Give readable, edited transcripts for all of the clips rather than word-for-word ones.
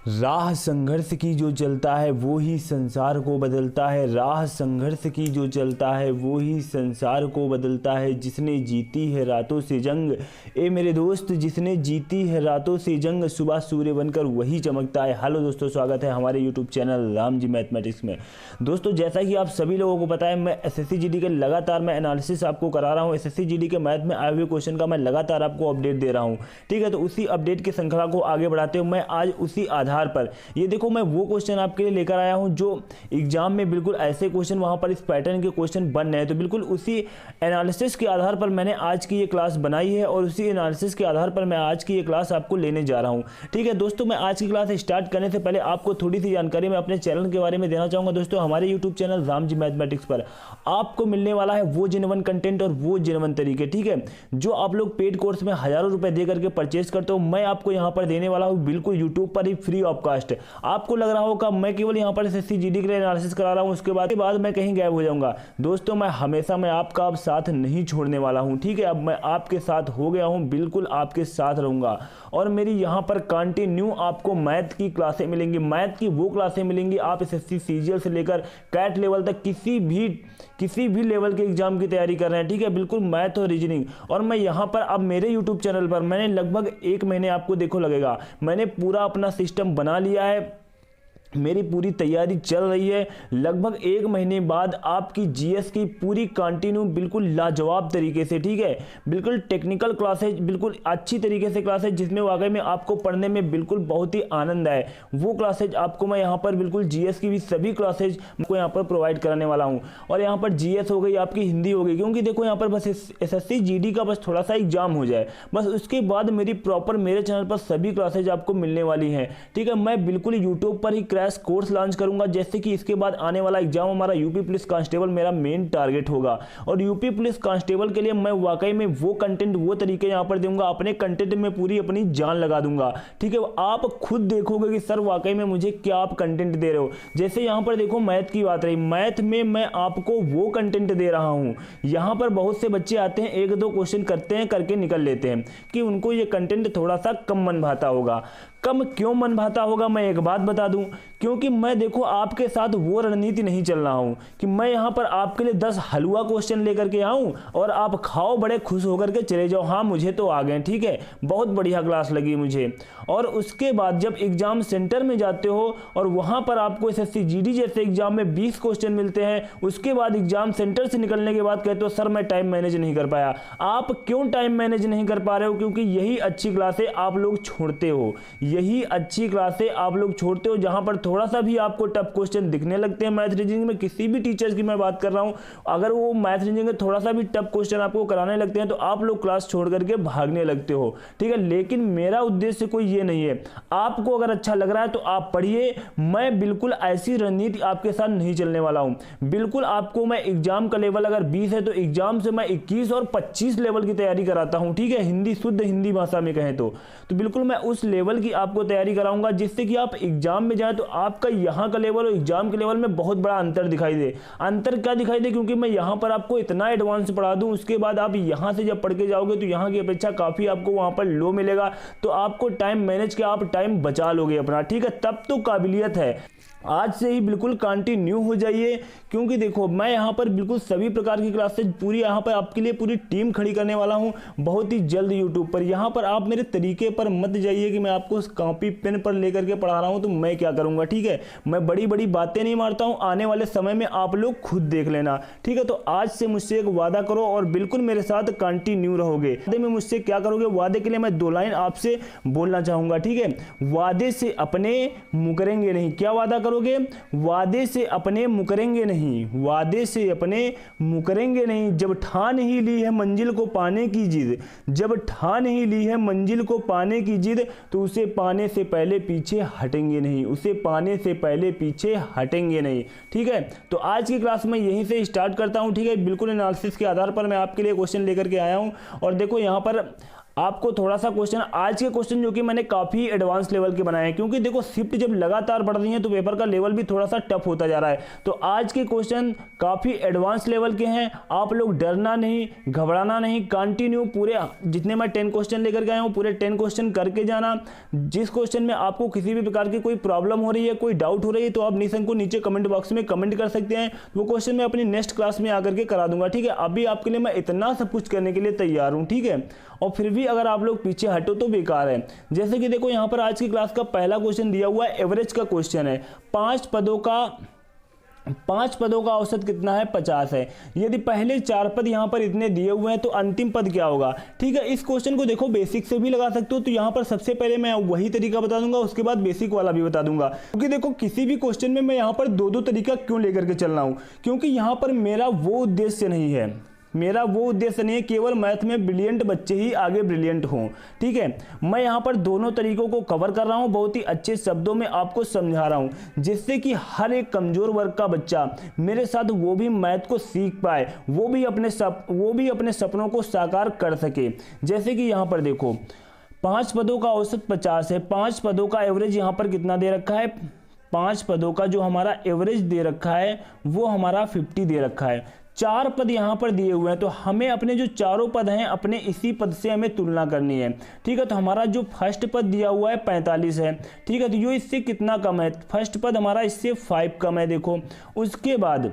राह संघर्ष की जो चलता है वो ही संसार को बदलता है। राह संघर्ष की जो चलता है वो ही संसार को बदलता है। जिसने जीती है रातों से जंग, ए मेरे दोस्त, जिसने जीती है रातों से जंग, सुबह सूर्य बनकर वही चमकता है। हेलो दोस्तों, स्वागत है हमारे YouTube channel Ram ji mathematics में। दोस्तों, जैसा कि आप सभी लोगों को पता है, मैं एसएससी जीडी के लगातार मैं एनालिसिस आपको करा रहा हूँ। एसएससी जीडी के मैथ में आए हुए क्वेश्चन का मैं लगातार आपको अपडेट दे रहा हूँ। ठीक है, तो उसी अपडेट की श्रृंखला को आगे बढ़ाते हुए मैं आज उसी आधार पर ये देखो, मैं वो क्वेश्चन आपके लिए लेकर आया हूं जो एग्जाम में बिल्कुल ऐसे क्वेश्चन वहां पर इस पैटर्न के क्वेश्चन बन रहे हैं। तो बिल्कुल उसी एनालिसिस के आधार पर मैंने आज की ये क्लास बनाई है और उसी एनालिसिस के आधार पर मैं आज की ये क्लास आपको लेने जा रहा हूं। ठीक है दोस्तों, मैं आज की क्लास स्टार्ट करने से पहले आपको थोड़ी सी जानकारी मैं अपने चैनल के बारे में देना चाहूंगा। दोस्तों, हमारे YouTube channel Ram ji mathematics पर आपको मिलने वाला है वो जेन्युइन कंटेंट और वो जेन्युइन तरीके। ठीक है, जो आप लोग पेड कोर्स में हजारों रुपए दे करके परचेज करते हो, मैं आपको यहाँ पर देने वाला हूँ बिल्कुल यूट्यूब पर ही फ्री ऑफ कास्ट। आपको लग रहा होगा मैं केवल यहाँ पर एसएससी जीडी के लिए एनालिसिस करा रहा हूँ, उसके बाद मैं कहीं गायब हो जाऊंगा। दोस्तों, मैं हमेशा आपका अब साथ नहीं छोड़ने वाला हूँ। ठीक है, अब मैं आपके साथ हो गया हूँ, बिल्कुल आपके साथ रहूंगा। और मेरी यहाँ पर कंटिन्यू आपको मैथ की क्लासें मिलेंगी। मैथ की वो क्लासें मिलेंगी, आप एसएससी सीजीएल से लेकर कैट लेवल तक किसी भी लेवल के एग्जाम की तैयारी कर रहे हैं। ठीक है, बिल्कुल मैथ और रीजनिंग। और मैं यहाँ पर अब मेरे यूट्यूब चैनल पर मैंने लगभग 1 महीने, आपको देखो लगेगा, मैंने पूरा अपना सिस्टम बना लिया है। मेरी पूरी तैयारी चल रही है। लगभग 1 महीने बाद आपकी जीएस की पूरी कंटिन्यू बिल्कुल लाजवाब तरीके से, ठीक है, बिल्कुल टेक्निकल क्लासेज, बिल्कुल अच्छी तरीके से क्लासेज जिसमें वाकई में आपको पढ़ने में बिल्कुल बहुत ही आनंद आए, वो क्लासेज आपको मैं यहाँ पर बिल्कुल जीएस की भी सभी क्लासेज को यहाँ पर प्रोवाइड कराने वाला हूँ। और यहाँ पर जीएस हो गई, आपकी हिंदी हो गई, क्योंकि देखो यहाँ पर बस एसएससी जीडी का बस थोड़ा सा एग्जाम हो जाए, बस उसके बाद मेरी प्रॉपर मेरे चैनल पर सभी क्लासेज आपको मिलने वाली हैं। ठीक है, मैं बिल्कुल यूट्यूब पर ही कोर्स लॉन्च करूंगा, जैसे कि इसके बाद आने वाला एग्जाम हमारा यूपी पुलिस कांस्टेबल मेरा मेन टारगेट होगा। और यूपी पुलिस कांस्टेबल के लिए मैं वाकई में वो कंटेंट, वो तरीके यहां पर दूंगा, अपने कंटेंट में पूरी अपनी जान लगा दूंगा। ठीक है, आप खुद देखोगे कि सर वाकई में मुझे क्या आप कंटेंट दे रहे हो। जैसे यहां पर देखो मैथ की बात रही, मैथ में मैं आपको वो कंटेंट दे रहा हूं। यहां पर बहुत से बच्चे आते हैं, 1-2 क्वेश्चन करते हैं, करके निकल लेते हैं कि उनको ये कंटेंट थोड़ा सा कम मन भाता होगा। कम क्यों मन भाता होगा, मैं एक बात बता दूं, क्योंकि मैं देखो आपके साथ वो रणनीति नहीं चल रहा हूं कि मैं यहां पर आपके लिए 10 हलवा क्वेश्चन लेकर के आऊं और आप खाओ बड़े खुश होकर के चले जाओ, हाँ मुझे तो आ गए, ठीक है, बहुत बढ़िया क्लास लगी मुझे। और उसके बाद जब एग्जाम सेंटर में जाते हो और वहां पर आपको एसएससी जीडी जैसे एग्जाम में 20 क्वेश्चन मिलते हैं, उसके बाद एग्जाम सेंटर से निकलने के बाद कहते हो सर मैं टाइम मैनेज नहीं कर पाया। आप क्यों टाइम मैनेज नहीं कर पा रहे हो? क्योंकि यही अच्छी क्लासें आप लोग छोड़ते हो, यही अच्छी क्लासें आप लोग छोड़ते हो, जहां पर थोड़ा सा भी आपको टफ क्वेश्चन दिखने लगते हैं। मैथ रीजनिंग में किसी भी टीचर्स की मैं बात कर रहा हूं, अगर वो मैथ रीजनिंग में थोड़ा सा भी टफ क्वेश्चन आपको कराने लगते हैं तो आप लोग क्लास छोड़ करके भागने लगते हो। ठीक है, लेकिन मेरा उद्देश्य कोई ये नहीं है। आपको अगर अच्छा लग रहा है तो आप पढ़िए, मैं बिल्कुल ऐसी रणनीति आपके साथ नहीं चलने वाला हूं। बिल्कुल आपको मैं एग्जाम का लेवल अगर 20 है तो एग्जाम से मैं 21 और 25 लेवल की तैयारी कराता हूं। ठीक है, हिंदी, शुद्ध हिंदी भाषा में कहें तो बिल्कुल मैं उस लेवल की आपको तैयारी कराऊंगा जिससे कि आप एग्जाम में जाए तो आपका यहां का लेवल और एग्जाम के लेवल में बहुत बड़ा अंतर दिखाई दे। अंतर क्या दिखाई दे? क्योंकि मैं यहां पर आपको इतना एडवांस पढ़ा दूं, उसके बाद आप यहां से जब पढ़ के जाओगे तो यहां की अपेक्षा काफी आपको वहां पर लो मिलेगा, तो आपको टाइम मैनेज के आप टाइम बचा लोगे अपना। ठीक है, तब तो काबिलियत है। आज से ही बिल्कुल कंटिन्यू हो जाइए, क्योंकि देखो मैं यहाँ पर बिल्कुल सभी प्रकार की क्लासेज पूरी यहाँ पर आपके लिए पूरी टीम खड़ी करने वाला हूँ बहुत ही जल्द यूट्यूब पर। यहाँ पर आप मेरे तरीके पर मत जाइए कि मैं आपको कॉपी पेन पर लेकर के पढ़ा रहा हूँ तो मैं क्या करूँगा। ठीक है, मैं बड़ी बड़ी बातें नहीं मारता हूँ, आने वाले समय में आप लोग खुद देख लेना। ठीक है, तो आज से मुझसे एक वादा करो और बिल्कुल मेरे साथ कंटिन्यू रहोगे। वादे में मुझसे क्या करोगे? वादे के लिए मैं 2 लाइन आपसे बोलना चाहूँगा। ठीक है, वादे से अपने मुकरेंगे नहीं। क्या वादा करोगे? वादे से अपने मुकरेंगे नहीं, वादे से अपने मुकरेंगे नहीं। जब ठान ही ली है मंजिल को पाने की जिद, जब ठान ही ली है मंजिल को पाने की जिद, तो उसे पाने से पहले पीछे हटेंगे नहीं, उसे पाने से पहले पीछे हटेंगे नहीं। ठीक है, तो आज की क्लास में यहीं से स्टार्ट करता हूं। ठीक है, बिल्कुल एनालिसिस के आधार पर मैं आपके लिए क्वेश्चन लेकर के आया हूं। और देखो यहाँ पर आपको थोड़ा सा क्वेश्चन, आज के क्वेश्चन जो कि मैंने काफ़ी एडवांस लेवल के बनाए हैं, क्योंकि देखो शिफ्ट जब लगातार बढ़ रही है तो पेपर का लेवल भी थोड़ा सा टफ होता जा रहा है। तो आज के क्वेश्चन काफ़ी एडवांस लेवल के हैं। आप लोग डरना नहीं, घबराना नहीं, कंटिन्यू पूरे जितने मैं 10 क्वेश्चन लेकर के आया हूँ पूरे 10 क्वेश्चन करके जाना। जिस क्वेश्चन में आपको किसी भी प्रकार की कोई प्रॉब्लम हो रही है, कोई डाउट हो रही है, तो आप निशंक को नीचे कमेंट बॉक्स में कमेंट कर सकते हैं। वो क्वेश्चन मैं अपनी नेक्स्ट क्लास में आकर के करा दूंगा, ठीक है। अभी आपके लिए मैं इतना सब कुछ करने के लिए तैयार हूँ, ठीक है। और फिर भी अगर आप लोग पीछे हटो तो बेकार है। जैसे कि देखो यहाँ पर आज की क्लास का पहला क्वेश्चन दिया हुआ है, एवरेज का क्वेश्चन है। 5 पदों का औसत कितना है? 50 है। यदि पहले 4 पद यहाँ पर इतने दिए हुए हैं तो अंतिम पद क्या होगा? ठीक है, इस क्वेश्चन को देखो बेसिक से भी लगा सकते हो। तो यहाँ पर सबसे पहले मैं वही तरीका बता दूंगा, उसके बाद बेसिक वाला भी बता दूंगा। क्योंकि देखो किसी भी क्वेश्चन में मैं यहाँ पर दो तरीका क्यों लेकर के चल रहा हूँ, क्योंकि यहाँ पर मेरा वो उद्देश्य नहीं है केवल मैथ में ब्रिलियंट बच्चे ही आगे ब्रिलियंट हों, ठीक है। मैं यहाँ पर दोनों तरीकों को कवर कर रहा हूँ, बहुत ही अच्छे शब्दों में आपको समझा रहा हूँ, जिससे कि हर एक कमजोर वर्ग का बच्चा मेरे साथ वो भी मैथ को सीख पाए, वो भी अपने सपनों को साकार कर सके। जैसे कि यहाँ पर देखो 5 पदों का औसत 50 है। 5 पदों का एवरेज यहाँ पर कितना दे रखा है? 5 पदों का जो हमारा एवरेज दे रखा है वो हमारा 50 दे रखा है। 4 पद यहाँ पर दिए हुए हैं, तो हमें अपने जो चारों पद हैं अपने इसी पद से हमें तुलना करनी है, ठीक है। तो हमारा जो फर्स्ट पद दिया हुआ है 45 है, ठीक है। तो ये इससे कितना कम है? फर्स्ट पद हमारा इससे 5 कम है, देखो। उसके बाद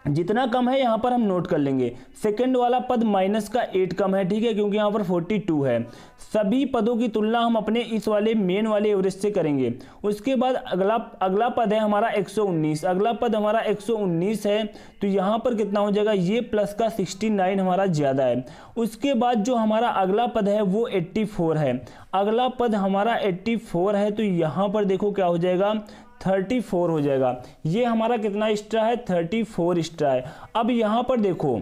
जितना कम है यहाँ पर हम नोट कर लेंगे। सेकंड वाला पद माइनस का 8 कम है, ठीक है, क्योंकि यहाँ पर 42 है। सभी पदों की तुलना हम अपने इस वाले मेन वाले एवरेज से करेंगे। उसके बाद अगला पद है हमारा 119। अगला पद हमारा 119 है, तो यहाँ पर कितना हो जाएगा? ये प्लस का 69 हमारा ज़्यादा है। उसके बाद जो हमारा अगला पद है वो 84 है। अगला पद हमारा 84 है, तो यहाँ पर देखो क्या हो जाएगा? 34 हो जाएगा। ये हमारा कितना एक्स्ट्रा है? 34 एक्स्ट्रा है। अब यहाँ पर देखो,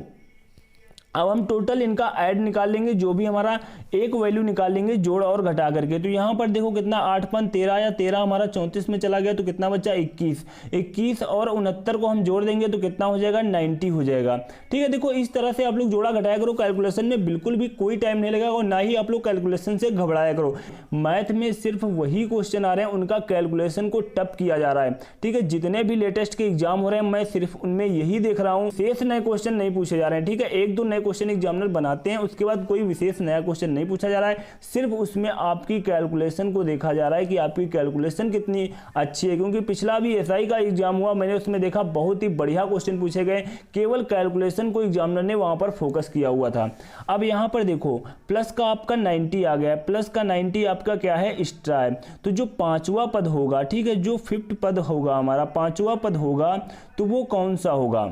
अब हम टोटल इनका ऐड निकाल लेंगे, जो भी हमारा एक वैल्यू निकाल लेंगे जोड़ और घटा करके। तो यहाँ पर देखो कितना 8 पन 13 या 13 हमारा 34 में चला गया, तो कितना बचा? 21 और 69 को हम जोड़ देंगे तो कितना हो जाएगा? 90 हो जाएगा, ठीक है। देखो इस तरह से आप लोग जोड़ा घटाया करो, कैलकुलेशन में बिल्कुल भी कोई टाइम नहीं लगेगा और ना ही आप लोग कैलकुलेशन से घबराया करो। मैथ में सिर्फ वही क्वेश्चन आ रहे हैं, उनका कैलकुलेशन को टफ किया जा रहा है, ठीक है। जितने भी लेटेस्ट के एग्जाम हो रहे हैं मैं सिर्फ उनमें यही देख रहा हूँ, शेष नए क्वेश्चन नहीं पूछे जा रहे हैं, ठीक है। 1-2 नए क्वेश्चन एग्जामिनर बनाते हैं, उसके बाद कोई विशेष नया क्वेश्चन नहीं पूछा जा रहा है, सिर्फ उसमें आपकी कैलकुलेशन को देखा जा रहा है कि आपकी कैलकुलेशन कितनी अच्छी है। क्योंकि पिछला भी एसआई का एग्जाम हुआ, मैंने उसमें देखा बहुत ही बढ़िया क्वेश्चन पूछे गए, केवल कैलकुलेशन को एग्जामिनर ने वहां पर फोकस किया हुआ था। अब यहां पर देखो प्लस का आपका 90 आ गया, प्लस का 90 आपका क्या है? एक्स्ट्रा है। तो जो 5वां पद होगा, ठीक है, जो 5th पद होगा हमारा 5वां पद होगा, तो वो कौन सा होगा?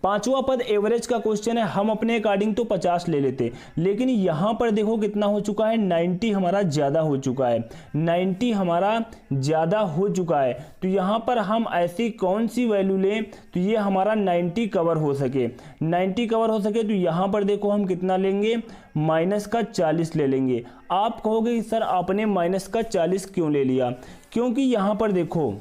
5वां पद एवरेज का क्वेश्चन है, हम अपने अकॉर्डिंग तो 50 ले लेते, लेकिन यहां पर देखो कितना हो चुका है? 90 हमारा ज्यादा हो चुका है। 90 हमारा ज्यादा हो चुका है, तो यहां पर हम ऐसी कौन सी वैल्यू लें तो ये हमारा 90 कवर हो सके। 90 कवर हो सके तो यहां पर देखो हम कितना लेंगे? माइनस का 40 ले लेंगे। आप कहोगे कि सर आपने माइनस का 40 क्यों ले लिया? क्योंकि यहां पर देखो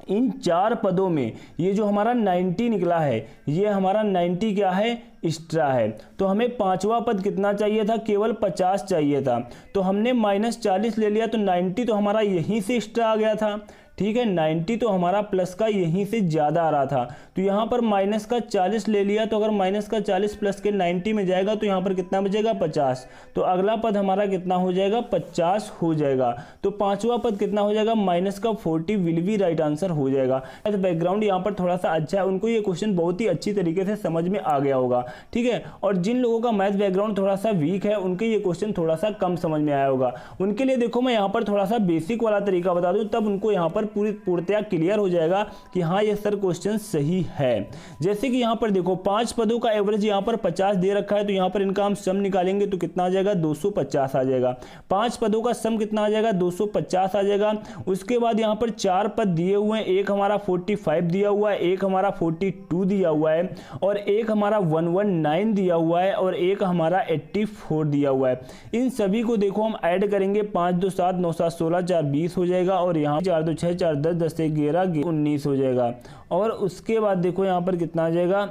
इन 4 पदों में ये जो हमारा 90 निकला है, ये हमारा 90 क्या है? एक्स्ट्रा है। तो हमें 5वां पद कितना चाहिए था? केवल 50 चाहिए था, तो हमने माइनस 40 ले लिया, तो 90 तो हमारा यहीं से एक्स्ट्रा आ गया था, ठीक है। 90 तो हमारा प्लस का यहीं से ज़्यादा आ रहा था, तो यहाँ पर माइनस का 40 ले लिया, तो अगर माइनस का 40 प्लस के 90 में जाएगा तो यहाँ पर कितना बचेगा? 50। तो अगला पद हमारा कितना हो जाएगा? 50 हो जाएगा। तो 5वां पद कितना हो जाएगा? माइनस का 40 विल बी राइट आंसर हो जाएगा। बैकग्राउंड यहाँ पर थोड़ा सा अच्छा है, उनको ये क्वेश्चन बहुत ही अच्छी तरीके से समझ में आ गया होगा, ठीक है। और जिन लोगों का मैथ बैकग्राउंड थोड़ा सा वीक है, उनके ये क्वेश्चन थोड़ा सा कम समझ में आया होगा। उनके लिए देखो मैं यहाँ पर थोड़ा सा बेसिक वाला तरीका बता दूँ, तब उनको यहाँ पर पूर्णतया क्लियर हो जाएगा कि हाँ ये सर क्वेश्चन सही है। जैसे कि यहाँ पर देखो 5 पदों का एवरेज यहाँ पर 50 दे रखा है, तो यहाँ पर इनका हम सम निकालेंगे तो कितना आ जाएगा? 250 आ जाएगा। 5 पदों का सम कितना आ जाएगा? 250 आ जाएगा। उसके बाद यहाँ पर 4 पद दिए हुए हैं, एक हमारा 45 दिया हुआ है, एक हमारा 42 दिया हुआ है, और एक हमारा 119 दिया हुआ है, और एक हमारा 84 दिया हुआ है। इन सभी को देखो हम ऐड करेंगे, 5 2 7 9 7 16 4 20 हो जाएगा, और यहाँ 4 2 6 4 10 10 11 19 हो जाएगा। और उसके बाद देखो यहाँ पर कितना आ जाएगा?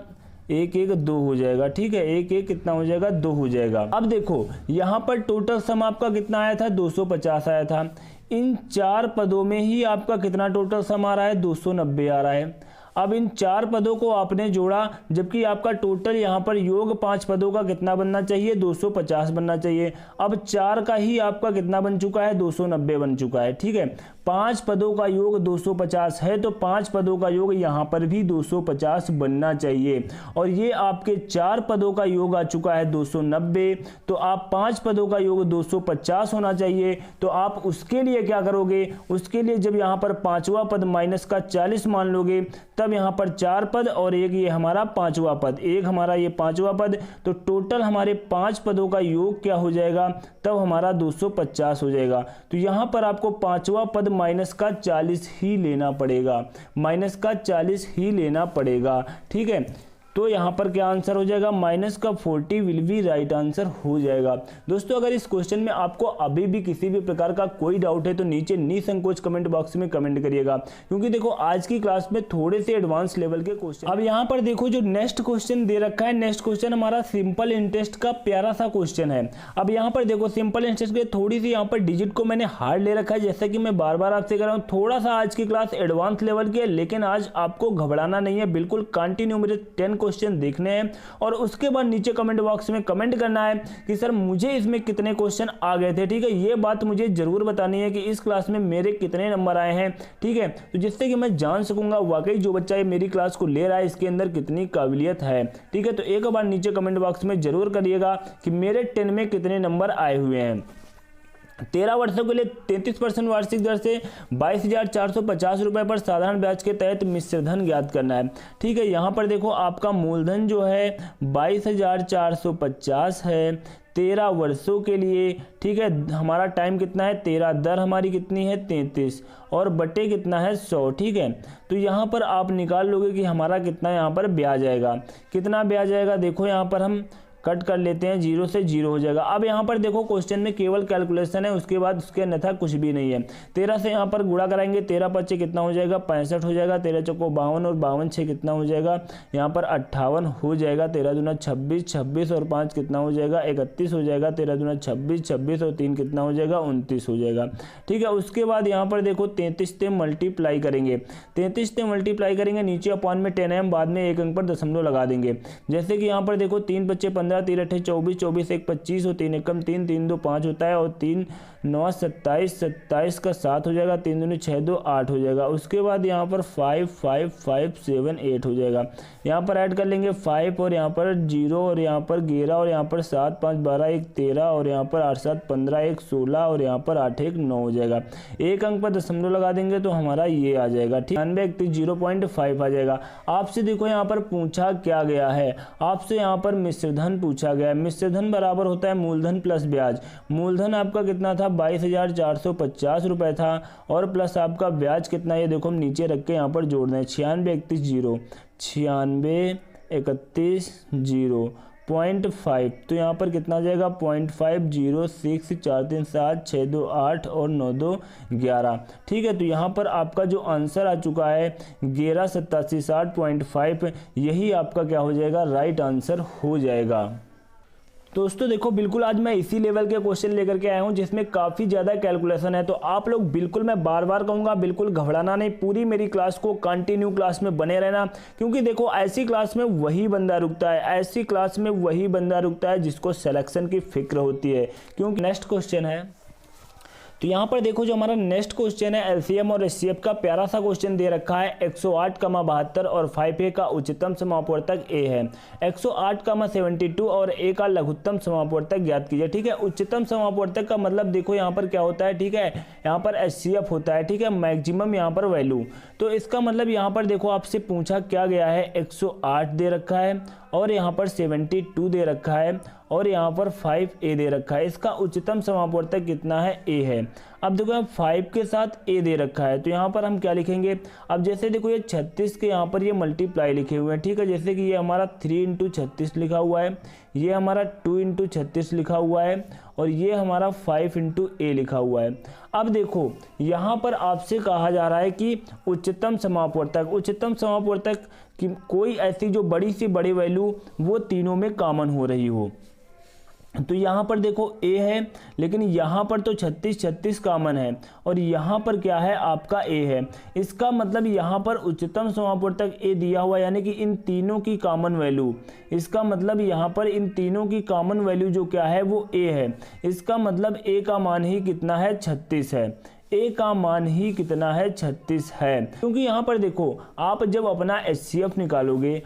एक एक 2 हो जाएगा, ठीक है, एक एक कितना हो जाएगा 2 हो जाएगा। अब देखो यहाँ पर टोटल सम आपका कितना आया था 250 आया था, इन 4 पदों में ही आपका कितना टोटल सम आ रहा है 290 आ रहा है। अब इन 4 पदों को आपने जोड़ा, जबकि आपका टोटल यहाँ पर योग 5 पदों का कितना बनना चाहिए 250 बनना चाहिए। अब 4 का ही आपका कितना बन चुका है 290 बन चुका है, ठीक है। 5 पदों का योग 250 है तो 5 पदों का योग यहाँ पर भी 250 बनना चाहिए। और ये आपके 4 पदों का योग आ चुका है 290, तो आप 5 पदों का योग 250 होना चाहिए। तो आप उसके लिए क्या करोगे, उसके लिए जब यहाँ पर 5वां पद माइनस का 40 मान लोगे, तब यहाँ पर 4 पद और एक ये हमारा 5वां पद, एक हमारा ये 5वां पद, तो टोटल हमारे 5 पदों का योग क्या हो जाएगा, तब हमारा 250 हो जाएगा। तो यहाँ पर आपको 5वां पद माइनस का 40 ही लेना पड़ेगा, माइनस का 40 ही लेना पड़ेगा, ठीक है। तो यहाँ पर क्या आंसर हो जाएगा, माइनस का 40 विल बी राइट आंसर हो जाएगा। दोस्तों अगर इस क्वेश्चन में आपको अभी भी किसी भी प्रकार का कोई डाउट है तो नीचे निसंकोच कमेंट बॉक्स में कमेंट करिएगा, क्योंकि देखो आज की क्लास में थोड़े से एडवांस लेवल के क्वेश्चन। अब यहाँ पर देखो जो नेक्स्ट क्वेश्चन दे रखा है, नेक्स्ट क्वेश्चन हमारा सिंपल इंटरेस्ट का प्यारा सा क्वेश्चन है। अब यहाँ पर देखो सिंपल इंटरेस्ट के थोड़ी सी यहाँ पर डिजिट को मैंने हार्ड ले रखा है, जैसा कि मैं बार बार आपसे कह रहा हूँ, थोड़ा सा आज की क्लास एडवांस लेवल की है, लेकिन आज आपको घबराना नहीं है, बिल्कुल कंटिन्यू मेरे 10 क्वेश्चन देखने हैं और उसके बाद नीचे कमेंट बॉक्स में कमेंट करना है कि सर मुझे इसमें कितने क्वेश्चन आ गए थे, ठीक है। ये बात मुझे जरूर बतानी है कि इस क्लास में मेरे कितने नंबर आए हैं, ठीक है, तो जिससे कि मैं जान सकूंगा वाकई जो बच्चा ये मेरी क्लास को ले रहा है इसके अंदर कितनी काबिलियत है, ठीक है। तो एक बार नीचे कमेंट बॉक्स में जरूर करिएगा कि मेरे 10 में कितने नंबर आए हुए हैं। 13 वर्षों के लिए 33% वार्षिक दर से 22,450 रुपये पर साधारण ब्याज के तहत मिश्रधन ज्ञात करना है, ठीक है। यहाँ पर देखो आपका मूलधन जो है 22,450 है 13 वर्षों के लिए, ठीक है। हमारा टाइम कितना है 13, दर हमारी कितनी है 33 और बटे कितना है 100, ठीक है। तो यहाँ पर आप निकाल लोगे कि हमारा कितना यहाँ पर ब्याज आएगा, कितना ब्याज आएगा। देखो यहाँ पर हम कट कर लेते हैं, 0 से 0 हो जाएगा। अब यहाँ पर देखो क्वेश्चन में केवल कैलकुलेशन है, उसके बाद उसके अन्यथा कुछ भी नहीं है। 13 से यहाँ पर गुणा कराएंगे, 13 पच्चे कितना हो जाएगा 65 हो जाएगा, 13 चौको 52 और 52 6 कितना हो जाएगा यहाँ पर 58 हो जाएगा, 13 दूना 26, 26 और 5 कितना हो जाएगा 31 हो जाएगा, 13 दूना 26, 26 और 3 कितना हो जाएगा 29 हो जाएगा, ठीक है। उसके बाद यहाँ पर देखो 33 से मल्टीप्लाई करेंगे, 33 से मल्टीप्लाई करेंगे, नीचे अपॉन में 10 है, बाद में एक अंक पर दशमलव लगा देंगे। जैसे कि यहाँ पर देखो 3 बच्चे 15, 3 अट्ठे 24, 24 1 25 और 3 एकम 3, 3 2 5 होता है और 3 9 27, 27 का 7 हो जाएगा, 3 दूनी 6 2 8 हो जाएगा। उसके बाद यहाँ पर 5 5 5 7 8 हो जाएगा। यहाँ पर ऐड कर लेंगे 5 और यहाँ पर 0 और यहाँ पर 11 और यहाँ पर 7 5 12 1 13 और यहाँ पर 8 7 15 1 16 और यहाँ पर 8 1 9 हो जाएगा। एक अंक पर दशमलव लगा देंगे तो हमारा ये आ जाएगा, ठीक है, 0.5 आ जाएगा। आपसे देखो यहाँ पर पूछा क्या गया है, आपसे यहाँ पर मिश्रधन पूछा गया है। मिश्रधन बराबर होता है मूलधन प्लस ब्याज। मूलधन आपका कितना था 22,450 रुपये था और प्लस आपका ब्याज कितना, ये देखो हम नीचे रख के यहाँ पर जोड़ दें 96 31 0 0.5, तो यहाँ पर कितना आ जाएगा 0.5 0 6 4 3 7 6 2 8 और 9 2 11, ठीक है। तो यहाँ पर आपका जो आंसर आ चुका है 11 87 60.5, यही आपका क्या हो जाएगा राइट आंसर हो जाएगा। दोस्तों देखो बिल्कुल आज मैं इसी लेवल के क्वेश्चन लेकर के आया हूं जिसमें काफ़ी ज़्यादा कैलकुलेशन है, तो आप लोग बिल्कुल, मैं बार बार कहूँगा, बिल्कुल घबराना नहीं, पूरी मेरी क्लास को कंटिन्यू क्लास में बने रहना, क्योंकि देखो ऐसी क्लास में वही बंदा रुकता है, ऐसी क्लास में वही बंदा रुकता है जिसको सिलेक्शन की फिक्र होती है। क्योंकि नेक्स्ट क्वेश्चन है, तो यहाँ पर देखो जो हमारा नेक्स्ट क्वेश्चन है एलसीएम और एचसीएफ का प्यारा सा क्वेश्चन दे रखा है 108,72 और 5a का उच्चतम समापवर्तक a है, 108,72 और a का लघुत्तम समापवर्तक ज्ञात कीजिए, ठीक है। उच्चतम समापवर्तक का मतलब देखो यहाँ पर क्या होता है, ठीक है, यहाँ पर एचसीएफ होता है, ठीक है, मैक्सिमम यहाँ पर वैल्यू। तो इसका मतलब यहाँ पर देखो आपसे पूछा क्या गया है 108 दे रखा है और यहाँ पर 72 दे रखा है और यहाँ पर 5a दे रखा है, इसका उच्चतम समापवर्तक कितना है a है। अब देखो 5 के साथ a दे रखा है तो यहाँ पर हम क्या लिखेंगे, अब जैसे देखो ये 36 के यहाँ पर ये मल्टीप्लाई लिखे हुए हैं, ठीक है, जैसे कि ये हमारा 3 × 36 लिखा हुआ है, ये हमारा 2 × 36 लिखा हुआ है और ये हमारा 5 इंटू ए लिखा हुआ है। अब देखो यहाँ पर आपसे कहा जा रहा है कि उच्चतम समापवर्तक की कोई ऐसी जो बड़ी से बड़ी वैल्यू वो तीनों में कॉमन हो रही हो। तो यहाँ पर देखो a है, लेकिन यहाँ पर तो 36 कॉमन है और यहाँ पर क्या है आपका a है। इसका मतलब यहाँ पर उच्चतम समापवर्तक a दिया हुआ, यानी कि इन तीनों की कॉमन वैल्यू, इसका मतलब यहाँ पर इन तीनों की कॉमन वैल्यू जो क्या है वो a है। इसका मतलब a का मान ही कितना है 36 है। ए का मान ही कितना है 36 है। क्योंकि यहाँ पर देखो आप जब अपना HCF निकालोगे,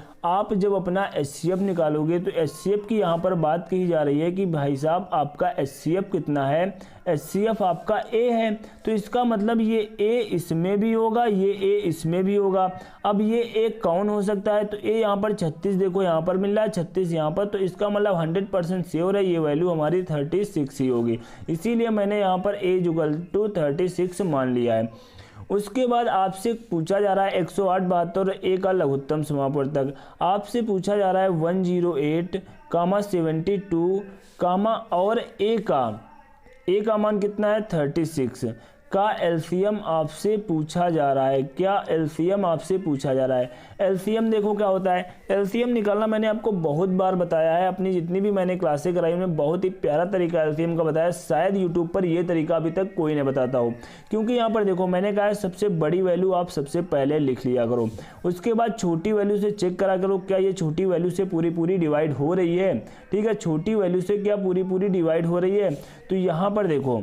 तो HCF की यहाँ पर बात कही जा रही है कि भाई साहब आपका HCF कितना है, HCF आपका A है। तो इसका मतलब ये A इसमें भी होगा, ये A इसमें भी होगा। अब ये A कौन हो सकता है, तो A यहाँ पर 36 देखो यहाँ पर मिल रहा है, 36 यहाँ पर, तो इसका मतलब 100% श्योर है ये वैल्यू हमारी 36 ही होगी। इसीलिए मैंने यहाँ पर A = 36 मान लिया है। उसके बाद आपसे पूछा जा रहा है 108 72 ए का लघुत्तम समापवर्तक। आपसे पूछा जा रहा है 108, 72, और ए का मान कितना है 36 का एलसीएम आपसे पूछा जा रहा है। क्या एलसीएम आपसे पूछा जा रहा है? एलसीएम देखो क्या होता है, एलसीएम निकालना मैंने आपको बहुत बार बताया है, अपनी जितनी भी मैंने क्लासें कराई उनमें बहुत ही प्यारा तरीका एलसीएम का बताया। शायद यूट्यूब पर ये तरीका अभी तक कोई नहीं बताता हो, क्योंकि यहाँ पर देखो मैंने कहा है सबसे बड़ी वैल्यू आप सबसे पहले लिख लिया करो, उसके बाद छोटी वैल्यू से चेक करा करो क्या ये छोटी वैल्यू से पूरी डिवाइड हो रही है। ठीक है, छोटी वैल्यू से क्या पूरी डिवाइड हो रही है। तो यहाँ पर देखो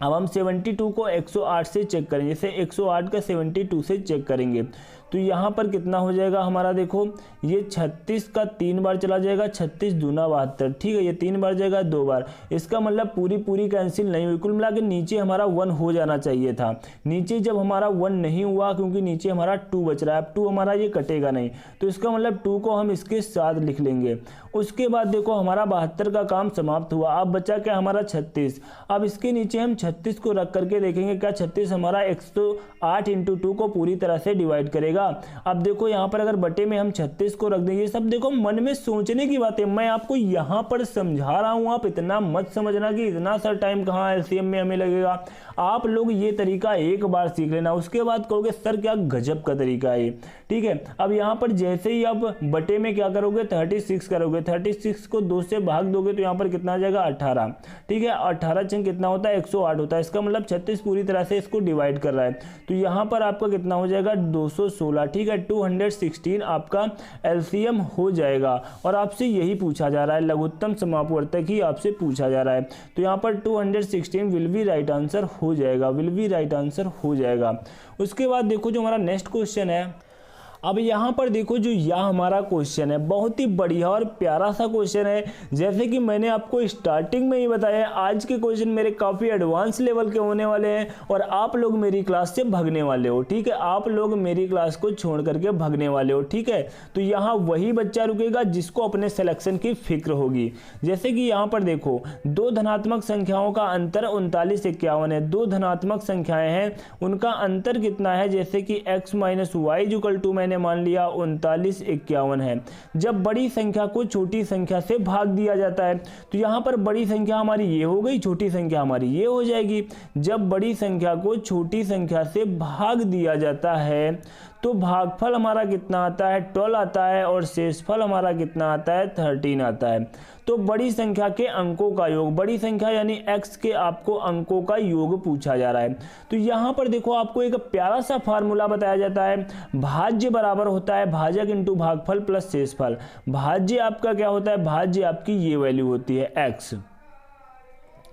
अब हम 72 को 108 से चेक करेंगे, जैसे 108 का 72 से चेक करेंगे तो यहाँ पर कितना हो जाएगा हमारा, देखो ये 36 का 3 बार चला जाएगा, 36 दूना 72। ठीक है, ये 3 बार जाएगा 2 बार, इसका मतलब पूरी कैंसिल नहीं हुई। कुल मिला के नीचे हमारा 1 हो जाना चाहिए था। नीचे जब हमारा 1 नहीं हुआ, क्योंकि नीचे हमारा 2 बच रहा है, अब 2 हमारा ये कटेगा नहीं, तो इसका मतलब 2 को हम इसके साथ लिख लेंगे। उसके बाद देखो हमारा 72 का काम समाप्त हुआ। अब बचा क्या हमारा 36। अब इसके नीचे हम 36 को रख करके देखेंगे क्या 36 हमारा 108 × 2 को पूरी तरह से डिवाइड करेगा। अब देखो यहाँ पर अगर बटे में हम 36 को रख देंगे, सब देखो मन में सोचने की बात है, मैं आपको यहाँ पर समझा रहा हूँ, आप इतना मत समझना कि इतना सा टाइम कहाँ एलसीएम में हमें लगेगा। आप लोग ये तरीका एक बार सीख लेना, उसके बाद कहोगे सर क्या गजब का तरीका है। ठीक है, अब यहाँ पर जैसे ही आप बटे में क्या करोगे 36 करोगे, 36 को 2 से भाग दोगे तो यहाँ पर कितना आ जाएगा 18। ठीक है, 18 चंग कितना होता है 108 होता है, इसका मतलब 36 पूरी तरह से इसको डिवाइड कर रहा है, तो यहाँ पर आपका कितना हो जाएगा 216। ठीक है, 216 आपका एलसीएम हो जाएगा। और आपसे यही पूछा जा रहा है, लघुत्तम समापवर्तक ही आपसे पूछा जा रहा है, तो यहाँ पर 216 विल बी राइट आंसर हो जाएगा, उसके बाद देखो जो हमारा नेक्स्ट क्वेश्चन है। अब यहाँ पर देखो जो यह हमारा क्वेश्चन है बहुत ही बढ़िया और प्यारा सा क्वेश्चन है। जैसे कि मैंने आपको स्टार्टिंग में ही बताया, आज के क्वेश्चन मेरे काफ़ी एडवांस लेवल के होने वाले हैं और आप लोग मेरी क्लास से भागने वाले हो। ठीक है, आप लोग मेरी क्लास को छोड़ करके भागने वाले हो। ठीक है, तो यहाँ वही बच्चा रुकेगा जिसको अपने सिलेक्शन की फिक्र होगी। जैसे कि यहाँ पर देखो 2 धनात्मक संख्याओं का अंतर 39 51 है। 2 धनात्मक संख्याएं हैं, उनका अंतर कितना है, जैसे कि x - y = मैंने मान लिया 39 51 है। जब बड़ी संख्या को छोटी संख्या से भाग दिया जाता है तो यहाँ पर बड़ी संख्या हमारी ये हो गई, छोटी संख्या हमारी ये हो जाएगी। जब बड़ी संख्या को छोटी संख्या से भाग दिया जाता है तो भागफल हमारा कितना आता है 12 आता है और शेषफल हमारा कितना आता है 13 आता है। तो बड़ी संख्या के अंकों का योग, बड़ी संख्या यानी x के आपको अंकों का योग पूछा जा रहा है। तो यहाँ पर देखो आपको एक प्यारा सा फार्मूला बताया जाता है, भाज्य बराबर होता है भाजक इंटू भागफल प्लस शेषफल। भाज्य आपका क्या होता है, भाज्य आपकी ये वैल्यू होती है x,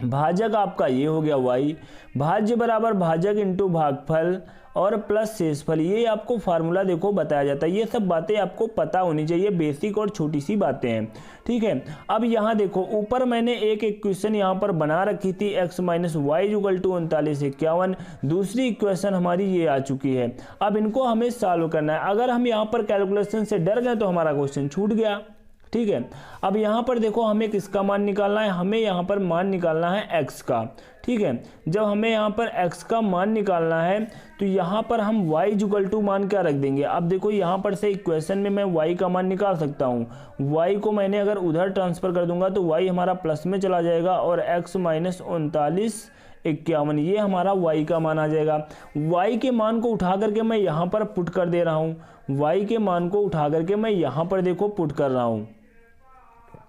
भाजक आपका ये हो गया y, भाज्य बराबर भाजक इंटू भागफल और प्लस शेषफल। ये आपको फार्मूला देखो बताया जाता है। ये सब बातें आपको पता होनी चाहिए, बेसिक और छोटी सी बातें हैं। ठीक है, अब यहाँ देखो ऊपर मैंने एक इक्वेशन यहाँ पर बना रखी थी x - y = 39 51। दूसरी इक्वेशन हमारी ये आ चुकी है। अब इनको हमें सॉल्व करना है। अगर हम यहाँ पर कैलकुलेशन से डर गए तो हमारा क्वेश्चन छूट गया। ठीक है। अब यहाँ पर देखो हमें किसका मान निकालना है, हमें यहाँ पर मान निकालना है x का। ठीक है, जब हमें यहाँ पर x का मान निकालना है तो यहाँ पर हम y इक्वल टू मान क्या रख देंगे। अब देखो यहाँ पर से इक्वेशन में मैं y का मान निकाल सकता हूँ। y को मैंने अगर उधर ट्रांसफ़र कर दूंगा तो y हमारा प्लस में चला जाएगा और x माइनस 3951 ये हमारा y का मान आ जाएगा। y के मान को उठा करके मैं यहाँ पर पुट कर दे रहा हूँ, y के मान को उठा करके मैं यहाँ पर देखो पुट कर रहा हूँ।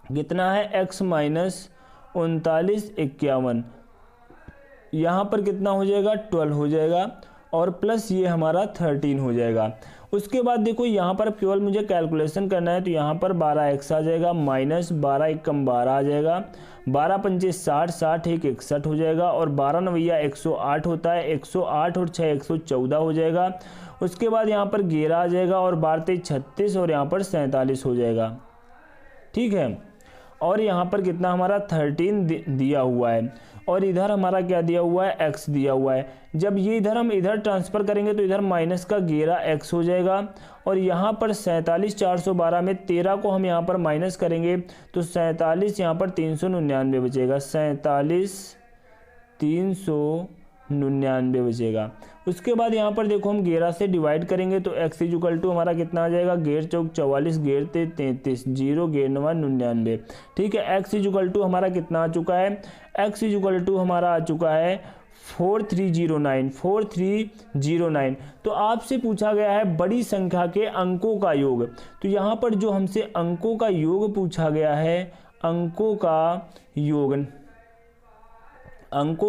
कितना है x माइनस 3951, यहाँ पर कितना हो जाएगा 12 हो जाएगा और प्लस ये हमारा 13 हो जाएगा। उसके बाद देखो यहाँ पर केवल मुझे कैलकुलेशन करना है तो यहाँ पर 12x आ जाएगा माइनस 12 एकम 12 आ जाएगा, 12 पंचे 60, 60 एक 61 हो जाएगा और 12 नवैया 108 होता है, 108 और 6 114 हो जाएगा। उसके बाद यहाँ पर 11 आ जाएगा और 12 तेईस 36 और यहाँ पर 47 हो जाएगा। ठीक है, और यहाँ पर कितना हमारा 13 दिया हुआ है और इधर हमारा क्या दिया हुआ है x दिया हुआ है। जब ये इधर हम इधर ट्रांसफ़र करेंगे तो इधर माइनस का 11x हो जाएगा और यहाँ पर 47 412 में 13 को हम यहाँ पर माइनस करेंगे तो 47 यहाँ पर 399 बचेगा, 47 399 बचेगा। उसके बाद यहाँ पर देखो हम 11 से डिवाइड करेंगे तो x इक्वल टू हमारा कितना आ जाएगा, 11 चौक 44, 11 ते 33, 0 11 नवा 99। ठीक है, x इक्वल टू हमारा कितना आ चुका है, x इक्वल टू हमारा आ चुका है 4309। तो आपसे पूछा गया है बड़ी संख्या के अंकों का योग। तो यहाँ पर जो हमसे अंकों का योग पूछा गया है, अंकों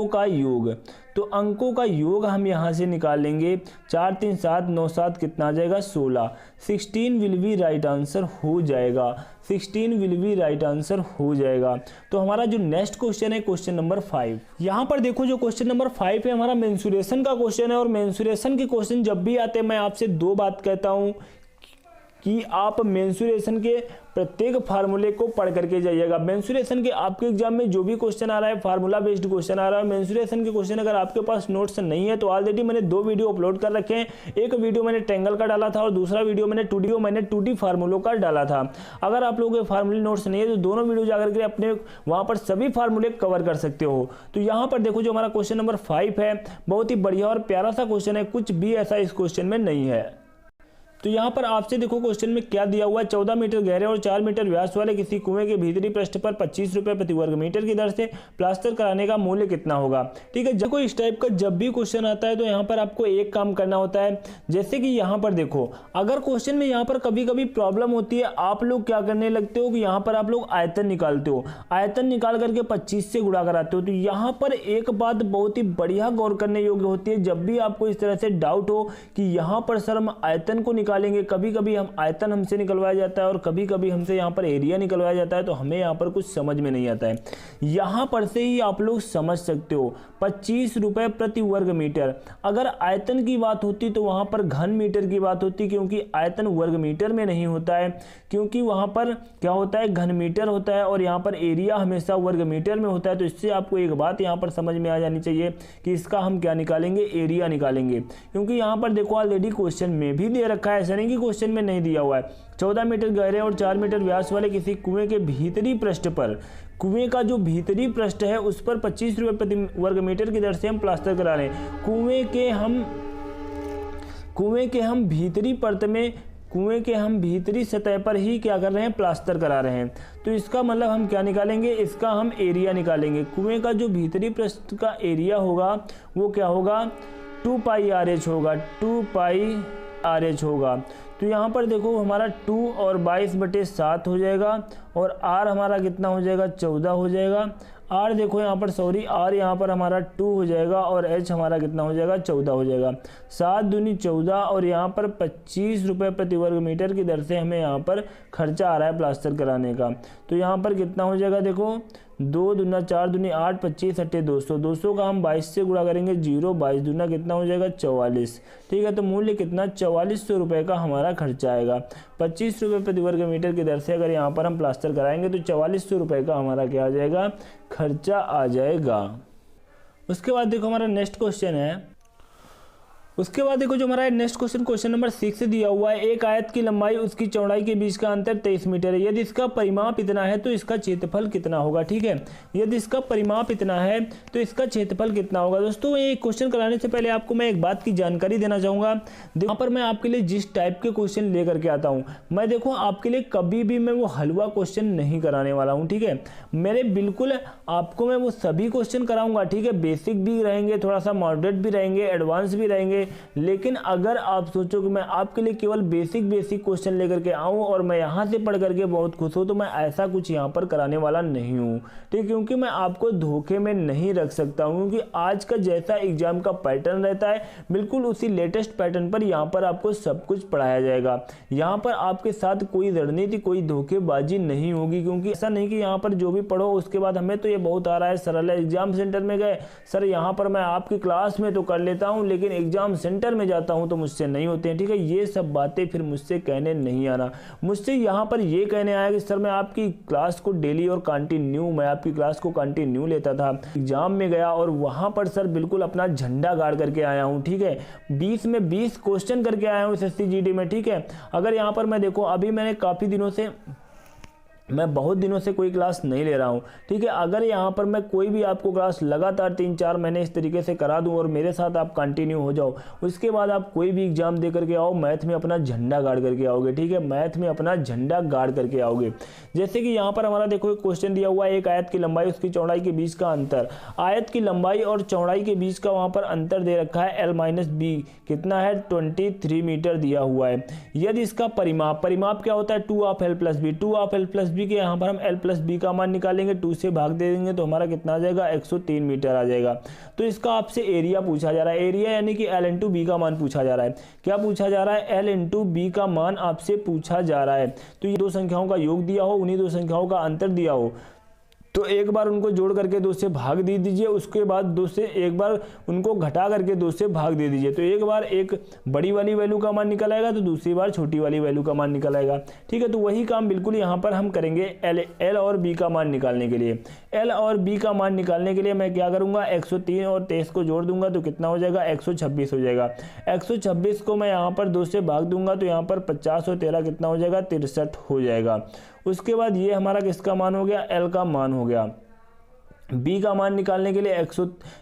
का योग, तो अंकों का योग हम यहाँ से निकाल लेंगे। 4 3 7 9 7 कितना आ जाएगा 16, 16 विल बी राइट आंसर हो जाएगा, 16 विल बी राइट आंसर हो जाएगा। तो हमारा जो नेक्स्ट क्वेश्चन है क्वेश्चन नंबर 5। यहाँ पर देखो जो क्वेश्चन नंबर 5 है हमारा मेंसुरेशन का क्वेश्चन है और मेंसुरेशन के क्वेश्चन जब भी आते हैं मैं आपसे दो बात कहता हूँ कि आप मेंसुरेशन के प्रत्येक फार्मूले को पढ़ करके जाइएगा। मेंसुरेशन के आपके एग्जाम में जो भी क्वेश्चन आ रहा है फार्मूला बेस्ड क्वेश्चन आ रहा है, मेंसुरेशन के क्वेश्चन अगर आपके पास नोट्स नहीं है तो ऑलरेडी मैंने 2 वीडियो अपलोड कर रखे हैं। एक वीडियो मैंने ट्रायंगल का डाला था और दूसरा वीडियो मैंने 2D फार्मूलों का डाला था। अगर आप लोगों के फार्मूले नोट्स नहीं है तो दोनों वीडियो जाकर के अपने वहाँ पर सभी फार्मूले कवर कर सकते हो। तो यहाँ पर देखो जो हमारा क्वेश्चन नंबर 5 है बहुत ही बढ़िया और प्यारा सा क्वेश्चन है, कुछ भी ऐसा इस क्वेश्चन में नहीं है। तो यहाँ पर आपसे देखो क्वेश्चन में क्या दिया हुआ है, 14 मीटर गहरे और 4 मीटर व्यास वाले किसी कुएं के भीतरी पृष्ठ पर 25 रुपये प्रति वर्ग मीटर की दर से प्लास्टर कराने का मूल्य कितना होगा। ठीक है, जब कोई इस टाइप का जब भी क्वेश्चन आता है तो यहाँ पर आपको एक काम करना होता है, जैसे कि यहाँ पर देखो अगर क्वेश्चन में यहाँ पर कभी कभी प्रॉब्लम होती है, आप लोग क्या करने लगते हो कि यहाँ पर आप लोग आयतन निकालते हो, आयतन निकाल करके 25 से गुणा कराते हो। तो यहाँ पर एक बात बहुत ही बढ़िया गौर करने योग्य होती है, जब भी आपको इस तरह से डाउट हो कि यहाँ पर सर हम आयतन को निकालेंगे, कभी कभी हम आयतन हमसे निकलवाया जाता है और कभी कभी हमसे यहाँ पर एरिया निकलवाया जाता है, तो हमें यहाँ पर कुछ समझ में नहीं आता है। यहाँ पर से ही आप लोग समझ सकते हो 25 रुपये प्रति वर्ग मीटर। अगर आयतन की बात होती तो वहाँ पर घन मीटर की बात होती, क्योंकि आयतन वर्ग मीटर में नहीं होता है, क्योंकि वहाँ पर क्या होता है घन मीटर होता है और यहाँ पर एरिया हमेशा वर्ग मीटर में होता है। तो इससे आपको एक बात यहाँ पर समझ में आ जानी चाहिए कि इसका हम क्या निकालेंगे, एरिया निकालेंगे। क्योंकि यहाँ पर देखो ऑलरेडी क्वेश्चन में भी दे रखा है, ऐसा नहीं कि क्वेश्चन में नहीं दिया हुआ है। 14 मीटर गहरे और 4 मीटर व्यास वाले किसी कुएं के भीतरी पृष्ठ पर, कुएं का जो भीतरी पृष्ठ है उस पर 25 रुपये प्रति वर्ग मीटर की दर से हम प्लास्टर करा रहे हैं। कुएं के हम भीतरी परत में, कुएं के हम भीतरी सतह पर ही क्या कर रहे हैं, प्लास्टर करा रहे हैं। तो इसका मतलब हम क्या निकालेंगे, इसका हम एरिया निकालेंगे। कुएं का जो भीतरी पृष्ठ का एरिया होगा वो क्या होगा, 2 पाई RH होगा, 2 पाई RH होगा। तो यहाँ पर देखो हमारा 2 और 22/7 हो जाएगा और R हमारा कितना हो जाएगा, 14 हो जाएगा। R देखो यहाँ पर सॉरी R यहाँ पर हमारा 2 हो जाएगा और H हमारा कितना हो जाएगा, 14 हो जाएगा। 7 दूनी 14 और यहाँ पर 25 रुपये प्रति वर्ग मीटर की दर से हमें यहाँ पर खर्चा आ रहा है प्लास्टर कराने का। तो यहाँ पर कितना हो जाएगा, देखो 2 दूना 4 दूनी 8, 25 अट्ठे 200, 200 का हम 22 से गुणा करेंगे 0, 22 दूना कितना हो जाएगा 44। ठीक है, तो मूल्य कितना 4400 रुपये का हमारा खर्चा आएगा। 25 रुपये प्रति वर्ग मीटर की दर से अगर यहाँ पर हम प्लास्टर कराएंगे तो 4400 रुपये का हमारा क्या आ जाएगा, खर्चा आ जाएगा। उसके बाद देखो हमारा नेक्स्ट क्वेश्चन है, उसके बाद देखो जो हमारा नेक्स्ट क्वेश्चन, क्वेश्चन नंबर 6 दिया हुआ है, एक आयत की लंबाई उसकी चौड़ाई के बीच का अंतर 23 मीटर है, यदि इसका परिमाप इतना है तो इसका क्षेत्रफल कितना होगा। ठीक है, यदि इसका परिमाप इतना है तो इसका क्षेत्रफल कितना होगा। दोस्तों ये क्वेश्चन कराने से पहले आपको मैं एक बात की जानकारी देना चाहूँगा। यहाँ पर मैं आपके लिए जिस टाइप के क्वेश्चन लेकर के आता हूँ, मैं देखो आपके लिए कभी भी मैं वो हलवा क्वेश्चन नहीं कराने वाला हूँ। ठीक है, मेरे बिल्कुल आपको मैं वो सभी क्वेश्चन कराऊंगा। ठीक है, बेसिक भी रहेंगे, थोड़ा सा मॉडरेट भी रहेंगे, एडवांस भी रहेंगे। लेकिन अगर आप सोचो कि मैं आपके लिए केवल बेसिक क्वेश्चन लेकर के आऊं और मैं यहाँ से पढ़ करके बहुत खुश हूँ, तो मैं ऐसा कुछ यहाँ पर कराने वाला नहीं हूँ। ठीक, क्योंकि मैं आपको धोखे में नहीं रख सकता हूँ, क्योंकि आज का जैसा एग्जाम का पैटर्न रहता है बिल्कुल उसी लेटेस्ट पैटर्न पर यहाँ पर आपको सब कुछ पढ़ाया जाएगा। यहाँ पर आपके साथ कोई रणनीति, कोई धोखेबाजी नहीं होगी, क्योंकि ऐसा नहीं कि यहाँ पर जो भी पढ़ो उसके बाद हमें तो ये बहुत आ रहा है, सरल है, एग्जाम सेंटर में गए सर यहाँ पर मैं आपकी क्लास में तो कर लेता हूँ लेकिन एग्जाम सेंटर में जाता हूँ तो मुझसे नहीं होते हैं। ठीक है, ये सब बातें फिर मुझसे कहने नहीं आना। मुझसे यहाँ पर ये कहने आया कि सर मैं आपकी क्लास को डेली और मैं आपकी क्लास को कंटिन्यू लेता था, एग्जाम में गया और वहाँ पर सर बिल्कुल अपना झंडा गाड़ करके आया हूँ। ठीक है, 20 में 20 क्वेश्चन करके आया हूँ SSC GD में। ठीक है, अगर यहाँ पर मैं देखो अभी मैंने काफ़ी दिनों से, मैं बहुत दिनों से कोई क्लास नहीं ले रहा हूँ। ठीक है, अगर यहाँ पर मैं कोई भी आपको क्लास लगातार 3-4 महीने इस तरीके से करा दूँ और मेरे साथ आप कंटिन्यू हो जाओ, उसके बाद आप कोई भी एग्जाम दे करके आओ, मैथ में अपना झंडा गाड़ करके आओगे। ठीक है, मैथ में अपना झंडा गाड़ करके आओगे। जैसे कि यहाँ पर हमारा देखो एक क्वेश्चन दिया हुआ है, एक आयत की लंबाई उसकी चौड़ाई के बीच का अंतर। आयत की लंबाई और चौड़ाई के बीच का वहाँ पर अंतर दे रखा है L-B, कितना है 23 मीटर दिया हुआ है। यदि इसका परिमाप क्या होता है 2 ऑफ L+B, 2 ऑफ L+B के यहाँ पर हम L+B का मान निकालेंगे, 2 से भाग दे देंगे तो हमारा कितना आ जाएगा 103 मीटर आ जाएगा। तो इसका आपसे एरिया पूछा जा रहा है, एरिया यानी कि L/B का मान पूछा जा रहा है। क्या पूछा जा रहा है? L/B का मान आपसे पूछा जा रहा है। तो ये दो संख्याओं का योग दिया हो, उन्हीं दो संख्याओं का अंतर दिया हो, तो एक बार उनको जोड़ करके 2 से भाग दे दीजिए, उसके बाद 2 से एक बार उनको घटा करके 2 से भाग दे दीजिए। तो एक बार एक बड़ी वाली वैल्यू का मान निकल आएगा तो दूसरी बार छोटी वाली वैल्यू का मान निकल आएगा। ठीक है, तो वही काम बिल्कुल यहाँ पर हम करेंगे L और B का मान निकालने के लिए। L और B का मान निकालने के लिए मैं क्या करूँगा, 103 और 23 को जोड़ दूंगा तो कितना हो जाएगा 126 हो जाएगा। 126 को मैं यहाँ पर 2 से भाग दूंगा तो यहाँ पर 50 और 13 कितना हो जाएगा 63 हो जाएगा। उसके बाद ये हमारा किसका मान हो गया, L का मान हो गया। B का मान निकालने के लिए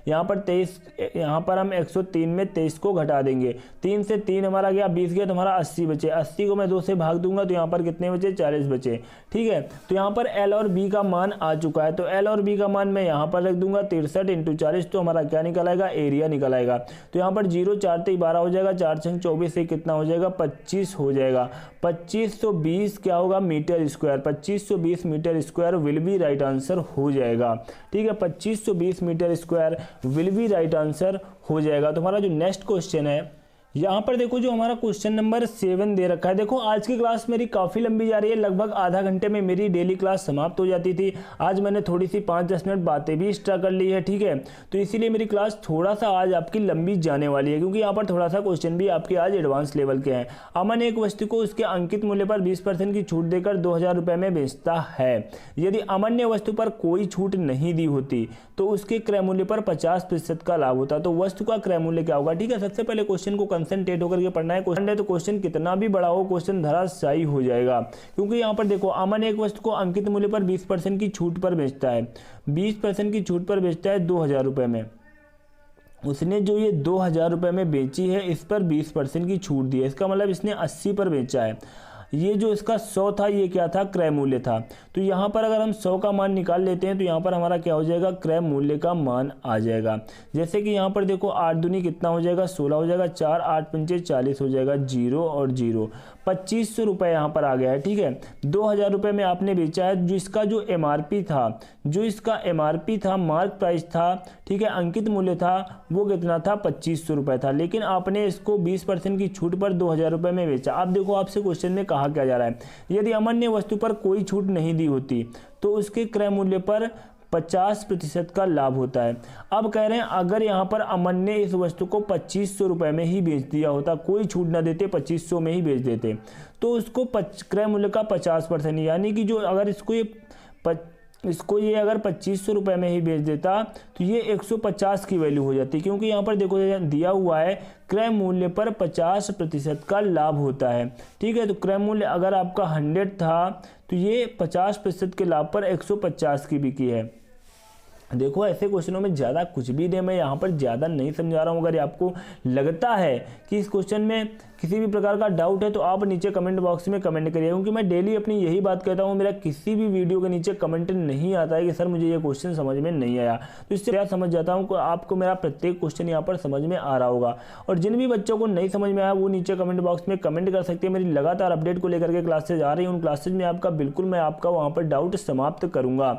यहाँ पर 23, यहाँ पर हम 103 में 23 को घटा देंगे, 3 से 3 हमारा गया 20 गया तो हमारा 80 बचे। 80 को मैं 2 से भाग दूंगा तो यहाँ पर कितने बचे 40 बचे। ठीक है, तो यहाँ पर L और B का मान आ चुका है, तो L और B का मान मैं यहाँ पर रख दूंगा 63 × 40, तो हमारा क्या निकल आएगा, एरिया निकल आएगा। तो यहाँ पर 0 4 3 12 हो जाएगा, 4 6 24 से कितना हो जाएगा 25 हो जाएगा। 2520 क्या होगा metre square, 2520 metre square will be right answer हो जाएगा। ठीक है, 2520 metre square will be right answer हो जाएगा। तो हमारा जो नेक्स्ट क्वेश्चन है यहाँ पर देखो जो हमारा क्वेश्चन नंबर 7 दे रखा है। देखो आज की क्लास मेरी काफ़ी लंबी जा रही है, लगभग आधा घंटे में मेरी डेली क्लास समाप्त हो जाती थी। आज मैंने थोड़ी सी 5-10 मिनट बातें भी एक्स्ट्रा कर ली है। ठीक है, तो इसीलिए मेरी क्लास थोड़ा सा आज आपकी लंबी जाने वाली है, क्योंकि यहाँ पर थोड़ा सा क्वेश्चन भी आपके आज एडवांस लेवल के हैं। अमन एक वस्तु को उसके अंकित मूल्य पर 20% की छूट देकर 2000 रुपये में बेचता है। यदि अमन ने वस्तु पर कोई छूट नहीं दी होती तो उसके क्रय मूल्य पर 50% का लाभ होता, तो वस्तु का क्रय मूल्य क्या होगा। ठीक है, सबसे पहले क्वेश्चन को कंसंट्रेट होकर के पढ़ना है। क्वेश्चन है तो क्वेश्चन कितना भी बड़ा हो क्वेश्चन धराशायी हो जाएगा, क्योंकि यहाँ पर देखो अमन एक वस्तु को अंकित मूल्य पर 20% की छूट पर बेचता है, 20% की छूट पर बेचता है 2000 रुपये में। उसने जो ये 2000 रुपये में बेची है इस पर 20% की छूट दी है, इसका मतलब इसने 80 पर बेचा है। ये जो इसका 100 था ये क्या था, क्रय मूल्य था। तो यहाँ पर अगर हम 100 का मान निकाल लेते हैं तो यहाँ पर हमारा क्या हो जाएगा, क्रय मूल्य का मान आ जाएगा। जैसे कि यहाँ पर देखो 8 दूनी कितना हो जाएगा 16 हो जाएगा, 4 8 पंचे 40 हो जाएगा, 0 और 0 2500 रुपये यहाँ पर आ गया है। ठीक है, 2000 रुपये में आपने बेचा है, जो इसका जो MRP था, जो इसका MRP था, मार्क प्राइस था, ठीक है, अंकित मूल्य था, वो कितना था 2500 रुपये था, लेकिन आपने इसको 20% की छूट पर 2000 रुपये में बेचा। अब देखो आपसे क्वेश्चन में कहा क्या जा रहा है, यदि अमन ने वस्तु पर कोई छूट नहीं दी होती तो उसके क्रय मूल्य पर 50% का लाभ होता है। अब कह रहे हैं अगर यहाँ पर अमन ने इस वस्तु को 2500 रुपये में ही बेच दिया होता, कोई छूट ना देते 2500 में ही बेच देते, तो उसको क्रय मूल्य का 50% यानी कि जो अगर इसको ये इसको ये अगर 2500 रुपये में ही बेच देता तो ये 150 की वैल्यू हो जाती, क्योंकि यहाँ पर देखो दिया हुआ है क्रय मूल्य पर 50% का लाभ होता है। ठीक है, तो क्रय मूल्य अगर आपका 100 था तो ये 50% के लाभ पर 150 की बिकी है। देखो ऐसे क्वेश्चनों में ज़्यादा कुछ भी दे, मैं यहाँ पर ज़्यादा नहीं समझा रहा हूँ। अगर आपको लगता है कि इस क्वेश्चन में किसी भी प्रकार का डाउट है तो आप नीचे कमेंट बॉक्स में कमेंट करिए, क्योंकि मैं डेली अपनी यही बात कहता हूँ, मेरा किसी भी वीडियो के नीचे कमेंट नहीं आता है कि सर मुझे ये क्वेश्चन समझ में नहीं आया। तो इससे क्या समझ जाता हूँ कि आपको मेरा प्रत्येक क्वेश्चन यहाँ पर समझ में आ रहा होगा। और जिन भी बच्चों को नहीं समझ में आया वो नीचे कमेंट बॉक्स में कमेंट कर सकते हैं। मेरी लगातार अपडेट को लेकर के क्लासेज आ रही है, उन क्लासेज में आपका बिल्कुल मैं आपका वहाँ पर डाउट समाप्त करूँगा।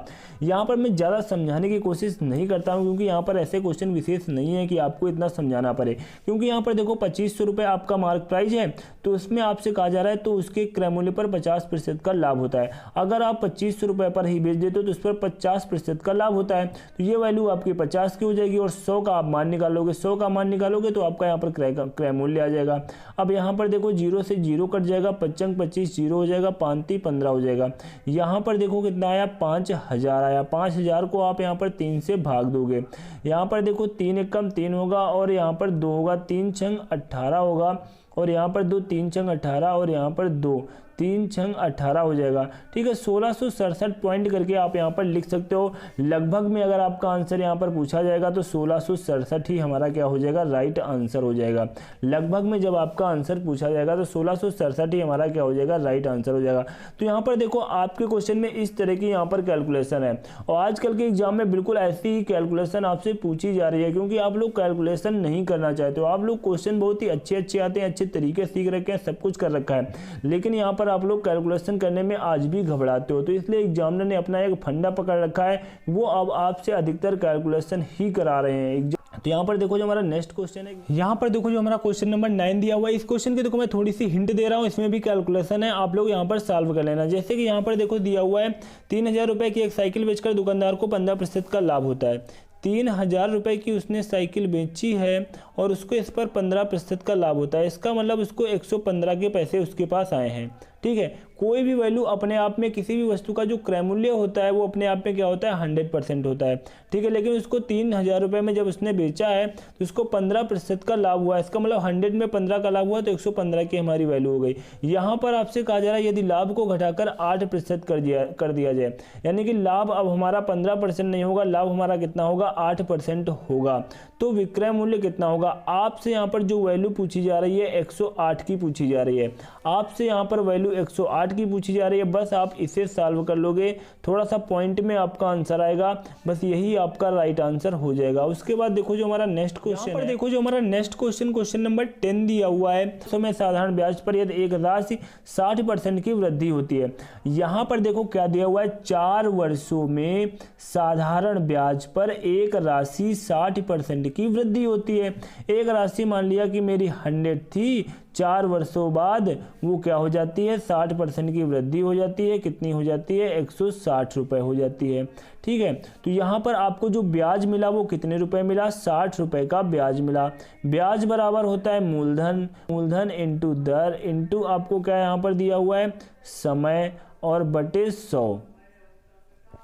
यहाँ पर मैं ज़्यादा समझाने की कोशिश नहीं करता हूँ, क्योंकि यहाँ पर ऐसे क्वेश्चन विशेष नहीं है कि आपको इतना समझाना पड़े। क्योंकि यहाँ पर देखो 2500 रुपये आपका मार्क प्राइज है, तो उसमें आपसे कहा जा रहा है तो उसके क्रय मूल्य पर 50% का लाभ होता है। अगर आप 2500 रुपये पर ही बेच देते हो तो उस पर 50% का लाभ होता है, तो ये वैल्यू आपकी 50 की हो जाएगी और 100 का आप मान निकालोगे। 100 का मान निकालोगे तो आपका यहाँ पर क्रय मूल्य आ जाएगा। अब यहाँ पर देखो 0 से 0 कट जाएगा, 55 25 0 हो जाएगा, 5 15 हो जाएगा। यहाँ पर देखो कितना आया, 5000 आया। 5000 को आप यहाँ पर 3 से भाग दोगे। यहाँ पर देखो 3 एकम 3 होगा और यहाँ पर 2 होगा, 3 छंग 18 होगा और यहाँ पर 2 3 छंग 18 और यहाँ पर 2 3 छंग 18 हो जाएगा। ठीक है, 1667 पॉइंट करके आप यहाँ पर लिख सकते हो। लगभग में अगर आपका आंसर यहाँ पर पूछा जाएगा तो 1667 ही हमारा क्या हो जाएगा, राइट आंसर हो जाएगा। लगभग में जब आपका आंसर पूछा जाएगा तो 1667 ही हमारा क्या हो जाएगा, राइट आंसर हो जाएगा। तो यहाँ पर देखो आपके क्वेश्चन में इस तरह की यहाँ पर कैलकुलेशन है और आजकल के एग्जाम में बिल्कुल ऐसी ही कैलकुलेशन आपसे पूछी जा रही है, क्योंकि आप लोग कैलकुलेशन नहीं करना चाहते हो। आप लोग क्वेश्चन बहुत ही अच्छे आते हैं, अच्छे तरीके सीख रखे हैं, सब कुछ कर रखा है, लेकिन यहाँ पर आप लोग कैलकुलेशन करने में आज भी घबराते हो। तो इसलिए एग्जामिनर ने अपना एक फंडा पकड़ रखा है, वो अब आपसे अधिकतर कैलकुलेशन ही करा रहे हैं। तो यहाँ पर देखो जो हमारा नेक्स्ट क्वेश्चन है, यहाँ पर देखो जो हमारा क्वेश्चन नंबर 9 दिया हुआ है, इस क्वेश्चन के देखो मैं थोड़ी सी हिंट दे रहा हूँ, इसमें भी कैलकुलेशन है, आप लोग यहाँ पर सॉल्व कर लेना। जैसे कि यहाँ पर देखो दिया हुआ है 3000 रुपये की एक साइकिल बेचकर दुकानदार को 15% का लाभ होता है। 3000 रुपये की उसने साइकिल बेची है और उसको इस पर 15% का लाभ होता है। इसका मतलब उसको 115 के पैसे उसके पास आए हैं। ठीक है, कोई भी वैल्यू अपने आप में किसी भी वस्तु का जो क्रय मूल्य होता है वो अपने आप में क्या होता है, 100% होता है। ठीक है, लेकिन उसको 3000 रुपये में जब उसने बेचा है तो उसको 15% का लाभ हुआ है। इसका मतलब 100 में 15 का लाभ हुआ तो 115 की हमारी वैल्यू हो गई। यहाँ पर आपसे कहा जा रहा है यदि लाभ को घटाकर 8% कर दिया जाए, यानी कि लाभ अब हमारा 15% नहीं होगा, लाभ हमारा कितना होगा, 8% होगा। तो विक्रय मूल्य कितना होगा। आपसे यहाँ पर जो वैल्यू पूछी जा रही है 108 की पूछी जा रही है। आपसे यहाँ पर वैल्यू 108 की पूछी जा रही है। बस आप इसे सॉल्व कर लोगे, थोड़ा सा पॉइंट में आपका आंसर आएगा, बस यही आपका राइट आंसर हो जाएगा। उसके बाद देखो जो हमारा नेक्स्ट क्वेश्चन है, देखो जो हमारा नेक्स्ट क्वेश्चन नंबर 10 दिया हुआ है। समय साधारण ब्याज पर यदि एक राशि 60% की वृद्धि होती है। यहाँ पर देखो क्या दिया हुआ है, 4 वर्षों में साधारण ब्याज पर एक राशि 60% की वृद्धि होती है। एक राशि मान लिया कि मेरी 100 थी, 4 वर्षों बाद वो क्या हो जाती है, 60% की वृद्धि हो जाती है। कितनी हो जाती है, 160 रुपये हो जाती है। ठीक है, तो यहाँ पर आपको जो ब्याज मिला वो कितने रुपए मिला, 60 रुपये का ब्याज मिला। ब्याज बराबर होता है मूलधन इंटू दर इंटू आपको क्या यहाँ पर दिया हुआ है, समय और बटे 100।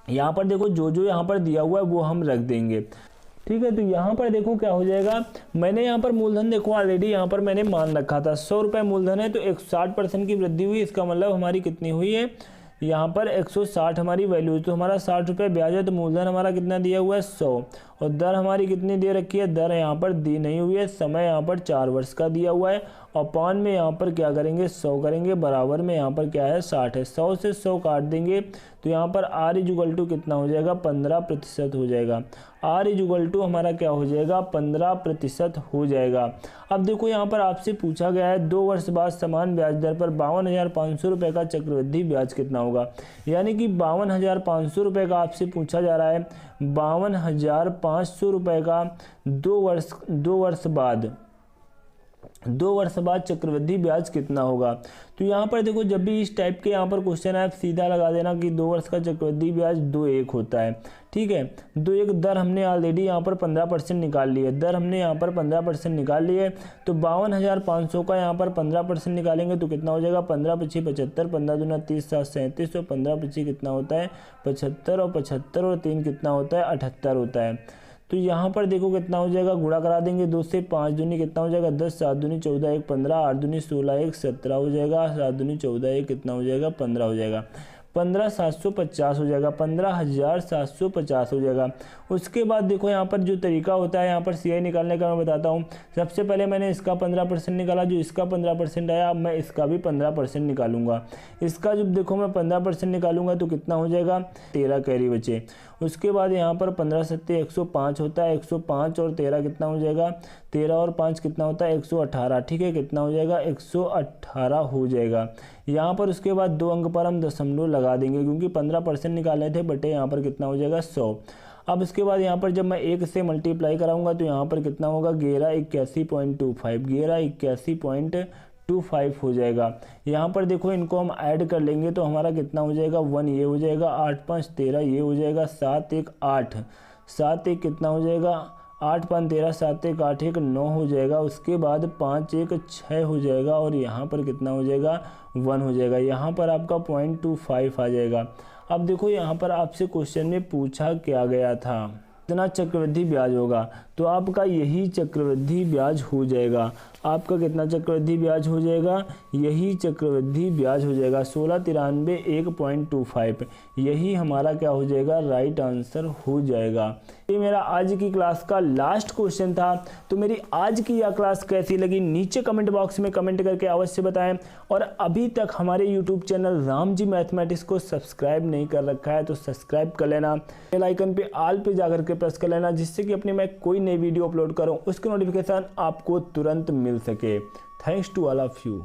यहाँ पर देखो जो यहाँ पर दिया हुआ है वो हम रख देंगे। ठीक है, तो यहाँ पर देखो क्या हो जाएगा, मैंने यहाँ पर मूलधन देखो ऑलरेडी यहाँ पर मैंने मान रखा था 100 रुपये मूलधन है, तो 160% की वृद्धि हुई। इसका मतलब हमारी कितनी हुई है, यहाँ पर 160 हमारी वैल्यू, तो हमारा 60 रुपये ब्याज है, तो मूलधन हमारा कितना दिया हुआ है 100 और दर हमारी कितनी दे रखी है, दर यहाँ पर दी नहीं हुई है। समय यहाँ पर 4 वर्ष का दिया हुआ है और पान में यहाँ पर क्या करेंगे, 100 करेंगे, बराबर में यहाँ पर क्या है 60 है। 100 से 100 काट देंगे तो यहाँ पर R = कितना हो जाएगा, 15% हो जाएगा। R = हमारा क्या हो जाएगा, 15% हो जाएगा। अब देखो यहाँ पर आपसे पूछा गया है 2 वर्ष बाद समान ब्याज दर पर 52,500 रुपये का चक्रवृद्धि ब्याज कितना होगा। यानी कि 52,500 रुपये का आपसे पूछा जा रहा है। 52,500 रुपये का 2 वर्ष बाद 2 वर्ष बाद चक्रवृद्धि ब्याज कितना होगा। तो यहाँ पर देखो, जब भी इस टाइप के यहाँ पर क्वेश्चन है, आप सीधा लगा देना कि 2 वर्ष का चक्रवृद्धि ब्याज 2.1 होता है। ठीक है, 2.1 दर हमने ऑलरेडी यहाँ पर 15% निकाल ली है, दर हमने यहाँ पर 15% निकाल ली है। तो 52,500 का यहाँ पर 15% निकालेंगे तो कितना हो जाएगा, 15 पच्ची 75, 15 दूना 30, 7 37, और 15 पच्ची कितना होता है 75, और 75 और 3 कितना होता है 78 होता है। तो यहाँ पर देखो कितना हो जाएगा, गुणा करा देंगे 2 से, 5 दूनी कितना हो जाएगा 10, 7 दूनी 14, 1 15, 8 दूनी 16, 1 17 हो जाएगा, 7 दूनी 14, 1 कितना हो जाएगा 15 हो जाएगा, 15,750 हो जाएगा, 15,750 हो जाएगा। उसके बाद देखो यहाँ पर जो तरीका होता है यहाँ पर सीआई निकालने का मैं बताता हूँ। सबसे पहले मैंने इसका 15% निकाला, जो इसका 15% आया, अब मैं इसका भी 15% निकालूंगा। इसका जब देखो मैं 15% निकालूंगा तो कितना हो जाएगा 13 कैरी बचे। उसके बाद यहाँ पर 15 सत्ते 105 होता है, 105 और 13 कितना हो जाएगा, 13 और 5 कितना होता है 118। ठीक है, कितना हो जाएगा 118 हो जाएगा। यहाँ पर उसके बाद 2 अंक पर हम दशमलव लगा देंगे, क्योंकि 15% निकाले थे, बटे यहाँ पर कितना हो जाएगा 100। अब इसके बाद यहाँ पर जब मैं 1 से मल्टीप्लाई कराऊंगा तो यहाँ पर कितना होगा 1181.25, 1181.25 हो जाएगा। यहाँ पर देखो इनको हम ऐड कर लेंगे तो हमारा कितना हो जाएगा 1 ये हो जाएगा, 8 5 13 ये हो जाएगा, 7 1 8, 7 1 कितना हो जाएगा 8 5 13, 7 1 8 1 9 हो जाएगा। उसके बाद 5 1 6 हो जाएगा, और यहाँ पर कितना हो जाएगा 1 हो जाएगा। यहाँ पर आपका 0.25 आ जाएगा। अब देखो यहाँ पर आपसे क्वेश्चन में पूछा क्या गया था, कितना चक्रवृद्धि ब्याज होगा, तो आपका यही चक्रवृद्धि ब्याज हो जाएगा। आपका कितना चक्रवृद्धि ब्याज हो जाएगा, यही चक्रवृद्धि ब्याज हो जाएगा 1693 1.25, यही हमारा क्या हो जाएगा राइट आंसर हो जाएगा। ये मेरा आज की क्लास का लास्ट क्वेश्चन था। तो मेरी आज की यह क्लास कैसी लगी नीचे कमेंट बॉक्स में कमेंट करके अवश्य बताएं, और अभी तक हमारे YouTube channel Ram ji mathematics को सब्सक्राइब नहीं कर रखा है तो सब्सक्राइब कर लेना, बेल आइकन पे ऑल पे जाकर के प्रेस कर लेना, जिससे कि अपने मैं कोई नई वीडियो अपलोड करूं उसकी नोटिफिकेशन आपको तुरंत मिल सके। Thanks to all of you.